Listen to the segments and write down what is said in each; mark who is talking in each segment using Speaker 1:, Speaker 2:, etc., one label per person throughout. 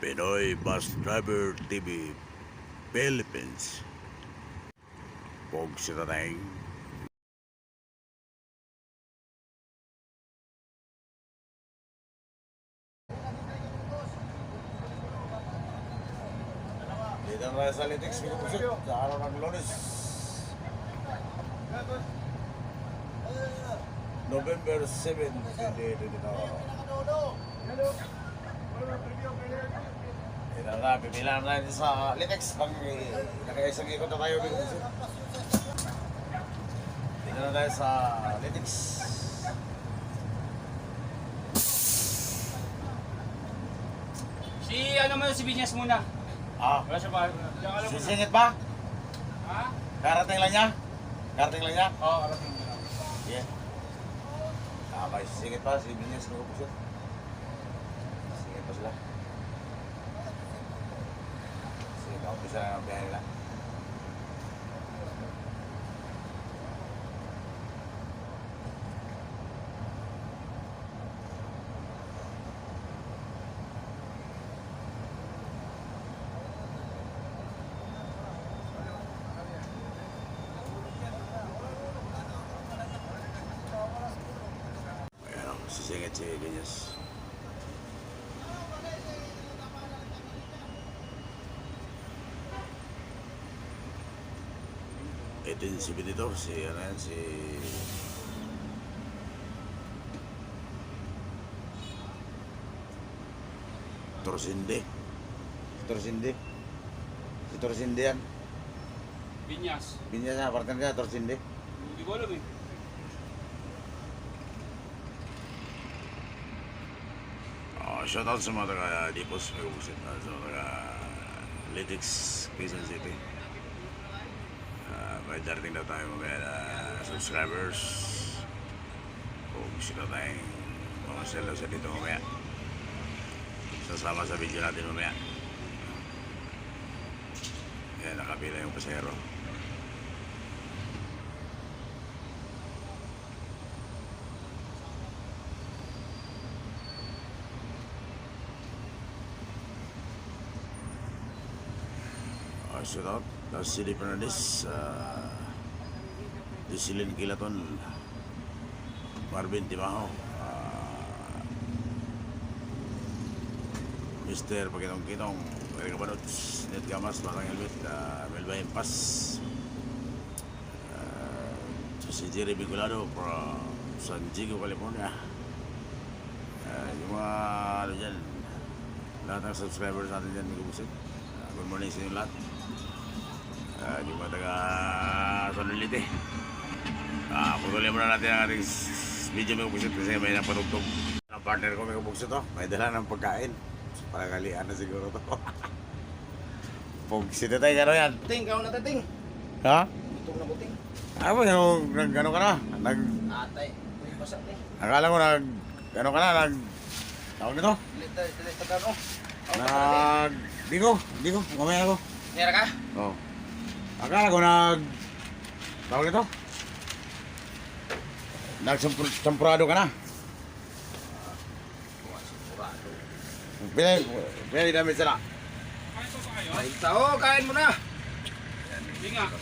Speaker 1: Pinoy Bus Driver TV Philippines. Pog sila tayong dito na sa Litex Pilipinas sa araw ng Lunes, November 7, 2022. Dito na, pipila na natin sa Litex pag nakaisang ikot na tayo dito. Dito na tayo sa Litex.
Speaker 2: Si Binyas muna. Wala siya ba?
Speaker 1: Sisingit pa?
Speaker 2: Ha?
Speaker 1: Karating lang niya? Karating lang niya?
Speaker 2: Oo, karating mo lang.
Speaker 1: Yeah. May sisingit pa, si Binyas na upos yun. Sisingit pa sila. Sisingit pa upos sila ng biyahe nila. Sisingit si Binyas. Ito yung si Benito, si Torsinde. Si Torsinde yan.
Speaker 2: Binyas.
Speaker 1: Binyas na, partner ka, Torsinde.
Speaker 2: Hindi ko alam eh.
Speaker 1: Shoutout sa mga taga-Dipos, may ubusin na sa mga taga-Litex, Quezon City. May darating na tayo mamaya na subscribers. Kung gusto na tayong mga selo sa dito mamaya. Sasama sa video natin mamaya. Yan, nakapila yung pasahero. Shoutout Sili Fernandez, Disilin Kilaton, Marvin Timaho, Mr. Pagkitong-Kitong, Erika Banots, Net Gamas, Batang Helmet, Melba Impas, si Jerry Bicolado from San Diego, California. Yung mga ano dyan, lahat ng subscribers natin dyan, may kubusit. Good morning sa inyo lahat. Yung mga taga-Sonolite. Putulin muna natin ang ating video may kubuksit kasi may napatugtog. Ang partner ko may kubuksit to. May dala ng pagkain. Parangalian na siguro to. Pugsit na tayo, gano'n yan.
Speaker 2: Ting, ikaw na ting.
Speaker 1: Ha?
Speaker 2: Itong na buting.
Speaker 1: Gano'n ka na?
Speaker 2: Atay. Uy, basa ting.
Speaker 1: Akala ko gano'n ka na? Tawag nito?
Speaker 2: Lita ka no?
Speaker 1: Di ko. Mamaya ako.
Speaker 2: Nira ka?
Speaker 1: Oo. Akala ko tawag nito? Nagsampurado ka na?
Speaker 2: Sampurado.
Speaker 1: Pinay damit sila.
Speaker 2: Ay, tao, kain mo na. Hindi nga.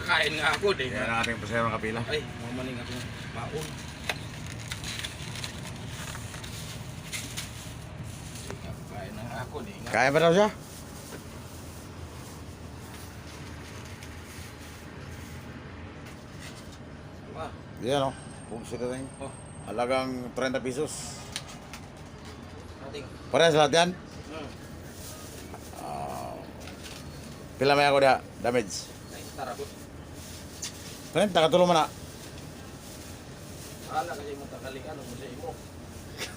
Speaker 2: Kain nga ako, di
Speaker 1: Yan
Speaker 2: ba?
Speaker 1: ang ating pasayro ng kapila.
Speaker 2: Ay, mamaling ako. Maun. Kain na nga ako, di nga.
Speaker 1: Kaya ba daw siya? Yan o. Pumsi na rin.
Speaker 2: Oh,
Speaker 1: Halagang 30 pesos.
Speaker 2: ating.
Speaker 1: Parehas lahat yan? Pila may ako na damage?
Speaker 2: Ay, tarabot.
Speaker 1: 30, katulong mo na.
Speaker 2: Ala kasi mo takalikan mo sa imo.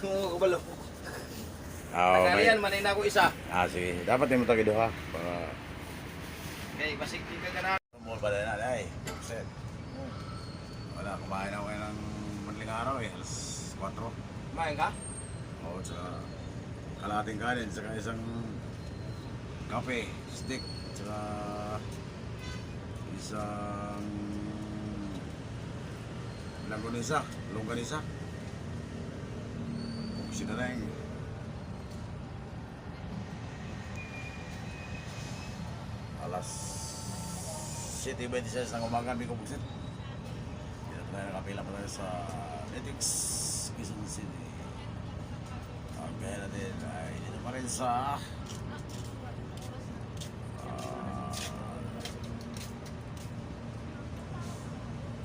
Speaker 2: Oo, kabalo.
Speaker 1: May...
Speaker 2: Tagarian manay na ako isa.
Speaker 1: Sige. Dapat din mo tagido ha.
Speaker 2: Kay basig di ka kana.
Speaker 1: Tumul pa din na. Ay, set. Wala, kumain ako ngayon ng madaling araw eh. Alas 4.
Speaker 2: Kumain ka?
Speaker 1: Oo, tsaka kalating kanin, tsaka isang kape, stick, tsaka isang longganisa. Sino na yung alas 7:26 ng umaga, may kubusit. Dito tayo nakapila pa tayo sa Ethics, Quezon City. Ang gaya natin ay dito pa rin sa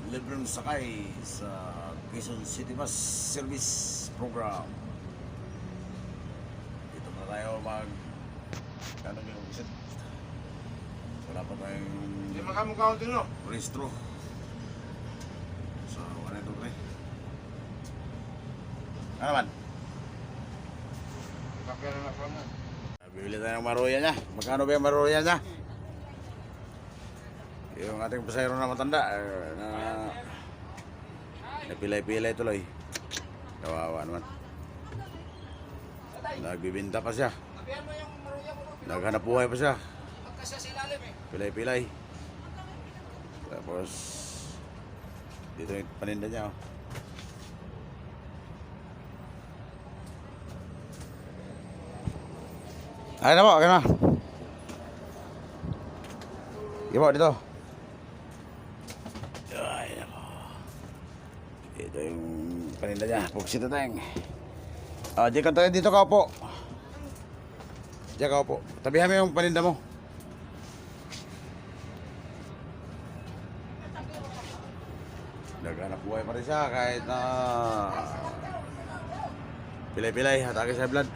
Speaker 1: libreng sakay sa Quezon City Bus Service Program. Dito na tayo kanong yung kubusit. Wala pa tayong
Speaker 2: Hindi makamukha ko din, no?
Speaker 1: restro. So, 1, 2, 3. Ano naman?
Speaker 2: Kakaya na ako na.
Speaker 1: Bibili tayo ng maruya niya. Magkano ba yung maruya niya? Yung ating pasayro na matanda na napilay-pilay tuloy. Kawawa naman. Nagbibinta pa siya. Naghanap buhay pa siya. Pilay-pilay. Tapos dito yung paninda niya. Oh. Ay na po, okay na. Ibo dito. Ay na po. Ito yung paninda niya. Puksito tayong. Diyan tayo dito ka po. Diyan ka po. Tabihan mo yung paninda mo. Naghanap buhay pa rin siya kahit na pilay-pilay, atake sa blood.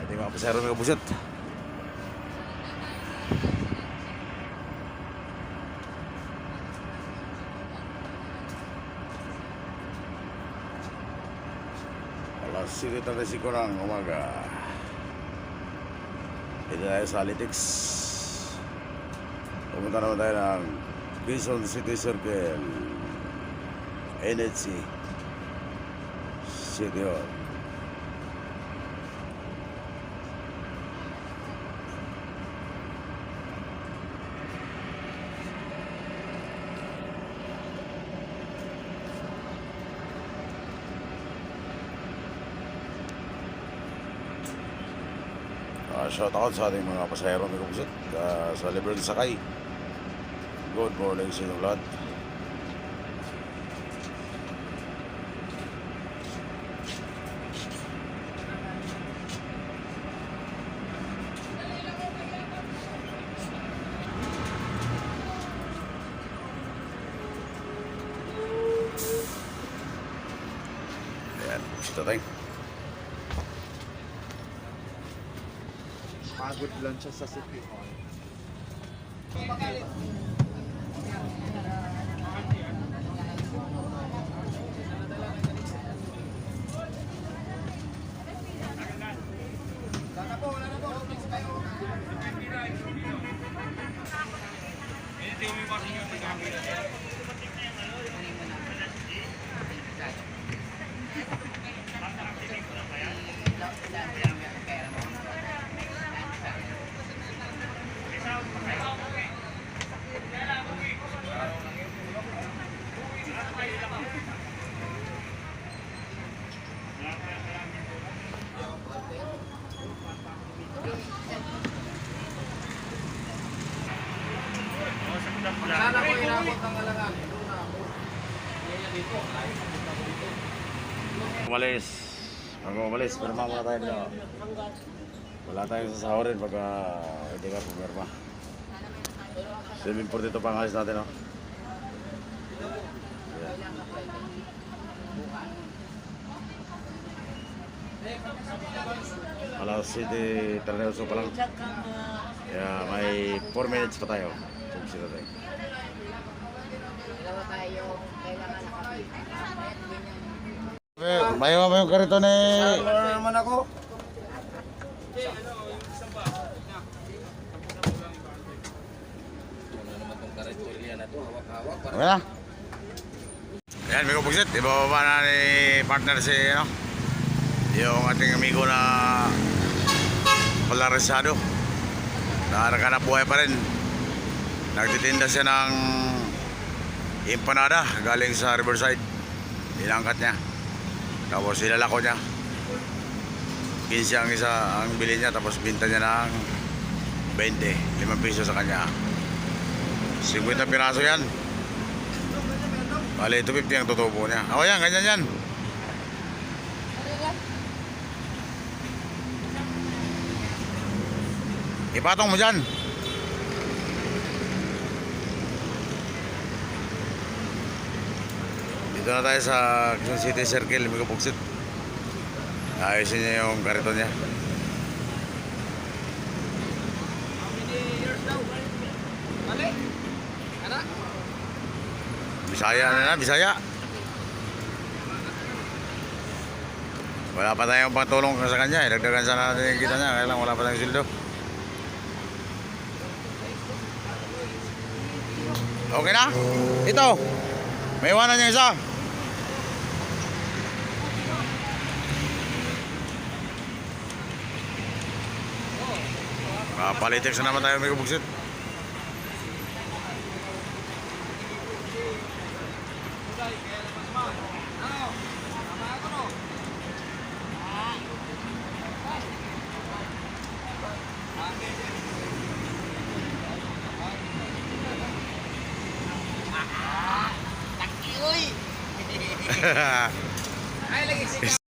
Speaker 1: Ating mga pasero may kabusit. Alas 7:35 ng umaga. Ito tayo sa Alitex. Pumunta naman tayo ng Quezon City Circle, NHC City Hall. Shout out sa ating mga pasahero may kubusit sa libreng sakay. Good morning sa inyong lahat. Ayan, ito tayo.
Speaker 2: Pagod lang siya sa City Hall. Sana ko inabot ng alangan.
Speaker 1: Umalis. Pag umalis, pirma muna tayo dito. Wala tayong sasahurin pagka hindi ka pumirma. 7:42 pa ang alis natin, no? Alas 7:13 pa lang. Kaya may 4 minutes pa tayo. Sila tayo.
Speaker 3: Dalawa tayo, kailangan nakapita.
Speaker 1: Mayo mo yung karito ni...
Speaker 2: Ano naman ako?
Speaker 1: Okay na. Ayan, may kupugsit. Ibababa na ni partner si, ano, yung ating amigo na polarisado. Na naghanap buhay pa rin. Nagtitinda siya ng empanada galing sa Riverside. Inangkat niya. Tapos ilalako niya. 15 ang isa ang bili niya tapos binta niya ng 20, 5 piso sa kanya. 50 piraso yan. Bale, 250 ang tutubo niya. O yan, ganyan yan. Ipatong mo dyan. Dito na tayo sa Quezon City Circle, Migo Pugsit. Ayusin niya yung kariton niya.
Speaker 2: How many years daw? Bali? Anak?
Speaker 1: Bisaya na, Bisaya. Wala pa tayong patulong sa kanya. Dagdagan sana natin yung kita niya. Kaya lang wala pa tayong sildo. Okay na? Ito. May iwanan niya isa. Palitex na naman tayo may kubugsit.
Speaker 2: Ay, lagi si